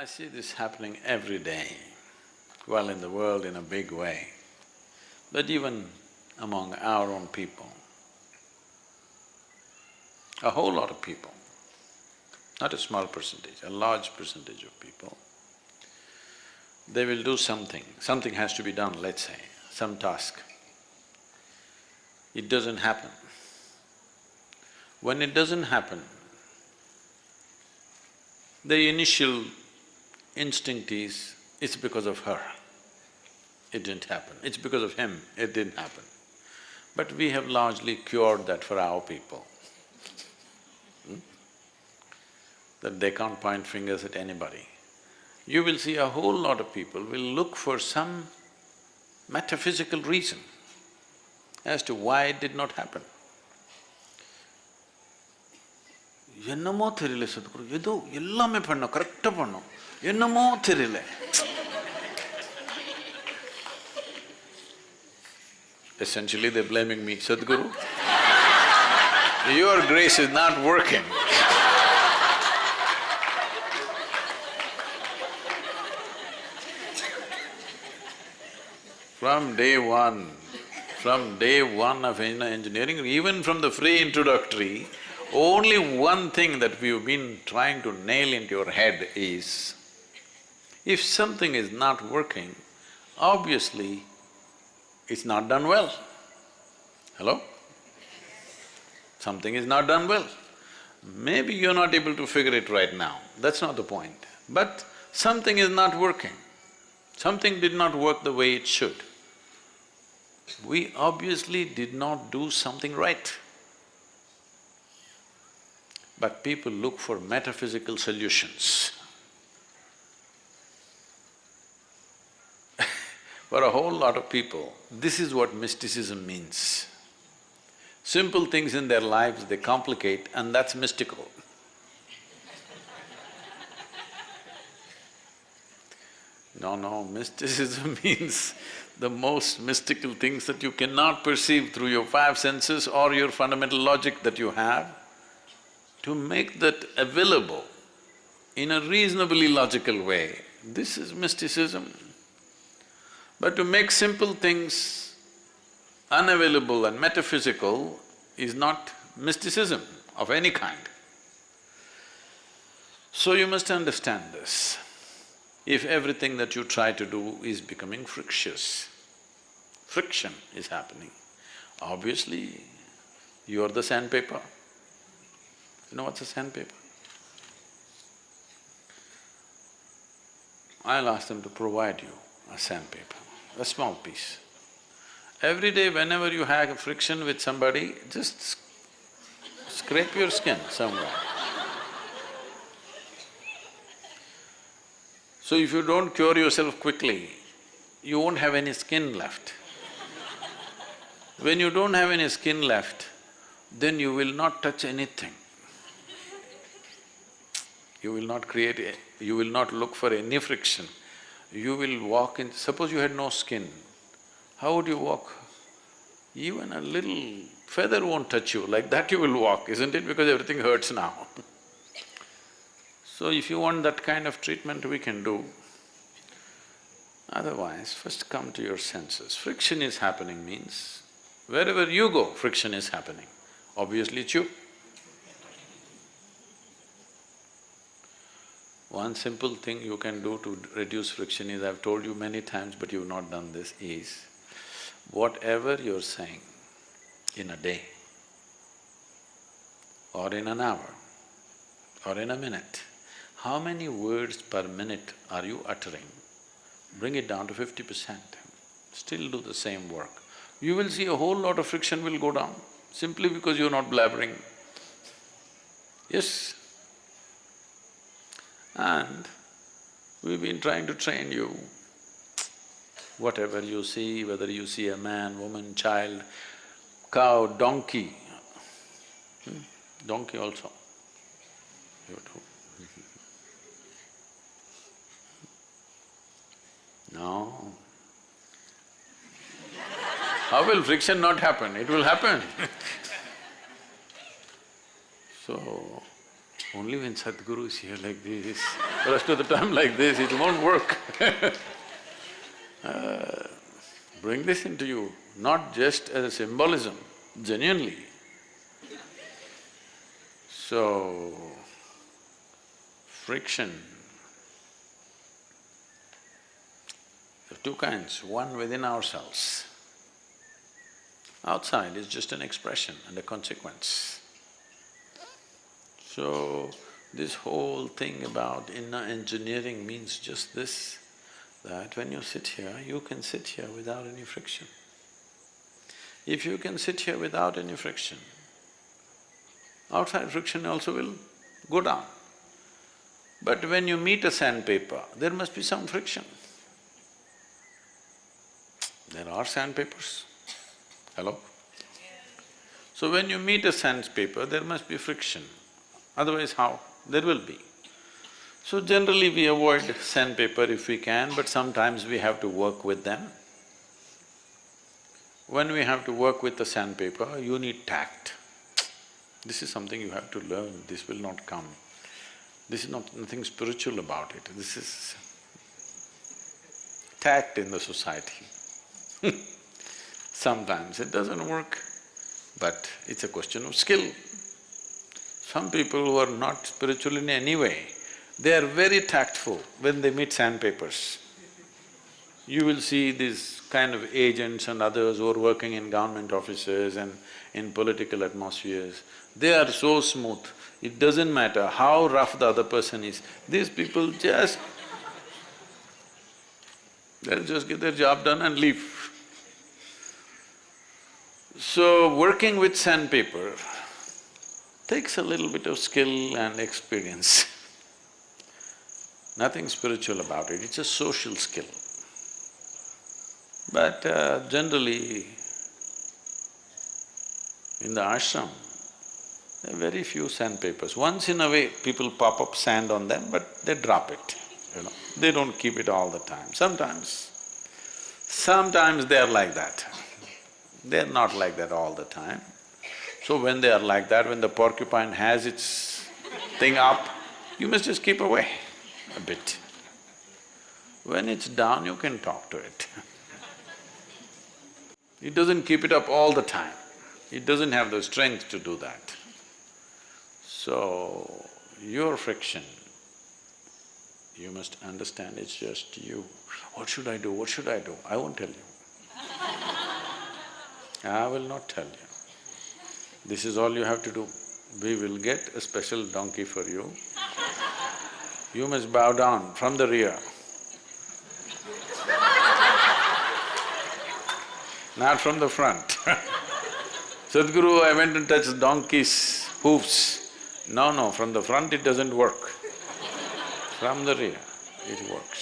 I see this happening every day, well, in the world in a big way, but even among our own people. A whole lot of people, not a small percentage, a large percentage of people, they will do something, something has to be done, let's say, some task. It doesn't happen. When it doesn't happen, the initial instinct is, it's because of her, it didn't happen, it's because of him, it didn't happen. But we have largely cured that for our people, that they can't point fingers at anybody. You will see a whole lot of people will look for some metaphysical reason as to why it did not happen. என்னமோ தெரியல சத்குரு, ஏதோ எல்லாமே பண்ணோம், கரெக்டா பண்ணோம், என்னமோ தெரியல. Essentially they're blaming me, Sadhguru, your grace is not working. From day one of engineering, even from the free introductory, only one thing that we've been trying to nail into your head is, if something is not working, obviously it's not done well. Hello? Something is not done well. Maybe you're not able to figure it right now, that's not the point. But something is not working. Something did not work the way it should. We obviously did not do something right. But people look for metaphysical solutions. For a whole lot of people, this is what mysticism means. Simple things in their lives they complicate and that's mystical. No, mysticism means the most mystical things that you cannot perceive through your five senses or your fundamental logic that you have, to make that available in a reasonably logical way, this is mysticism. But to make simple things unavailable and metaphysical is not mysticism of any kind. So you must understand this. If everything that you try to do is becoming frictious, friction is happening, obviously you're the sandpaper. You know what's a sandpaper? I'll ask them to provide you a sandpaper, a small piece. Every day whenever you have a friction with somebody, just scrape your skin somewhere. So if you don't cure yourself quickly, you won't have any skin left. When you don't have any skin left, then you will not touch anything. You will not you will not look for any friction. You will walk in… Suppose you had no skin, how would you walk? Even a little feather won't touch you, like that you will walk, isn't it? Because everything hurts now. So if you want that kind of treatment, we can do. Otherwise, first come to your senses. Friction is happening means, wherever you go, friction is happening. Obviously it's you. One simple thing you can do to reduce friction is, I've told you many times but you've not done this, is whatever you're saying in a day or in an hour or in a minute, how many words per minute are you uttering? Bring it down to 50%, still do the same work. You will see a whole lot of friction will go down, simply because you're not blabbering. Yes. And we've been trying to train you. Whatever you see, whether you see a man, woman, child, cow, donkey, donkey also, you do. No. How will friction not happen? It will happen. So, Only when Sadhguru is here like this, the rest of the time like this, it won't work. Bring this into you, not just as a symbolism, genuinely. So, friction, there are two kinds, one within ourselves. Outside is just an expression and a consequence. So, this whole thing about inner engineering means just this, that when you sit here, you can sit here without any friction. If you can sit here without any friction, outside friction also will go down. But when you meet a sandpaper, there must be some friction. There are sandpapers. Hello? So when you meet a sandpaper, there must be friction. Otherwise how? There will be. So generally we avoid sandpaper if we can, but sometimes we have to work with them. When we have to work with the sandpaper, you need tact. This is something you have to learn, this will not come. This is nothing spiritual about it, this is tact in the society. Sometimes it doesn't work, but it's a question of skill. Some people who are not spiritual in any way, they are very tactful when they meet sandpapers. You will see these kind of agents and others who are working in government offices and in political atmospheres, they are so smooth, it doesn't matter how rough the other person is, these people just… they'll just get their job done and leave. So, working with sandpaper takes a little bit of skill and experience. Nothing spiritual about it, it's a social skill. But generally, in the ashram, there are very few sandpapers. Once in a way, people pop up sand on them, but they drop it, you know. They don't keep it all the time. Sometimes they are like that. They're not like that all the time. So when they are like that, when the porcupine has its thing up, you must just keep away a bit. When it's down, you can talk to it. It doesn't keep it up all the time. It doesn't have the strength to do that. So, your friction, you must understand it's just you. What should I do? What should I do? I won't tell you. I will not tell you. This is all you have to do. We will get a special donkey for you. You must bow down from the rear. Not from the front. Sadhguru, I went and touched donkey's hoofs. No, from the front it doesn't work. From the rear, it works.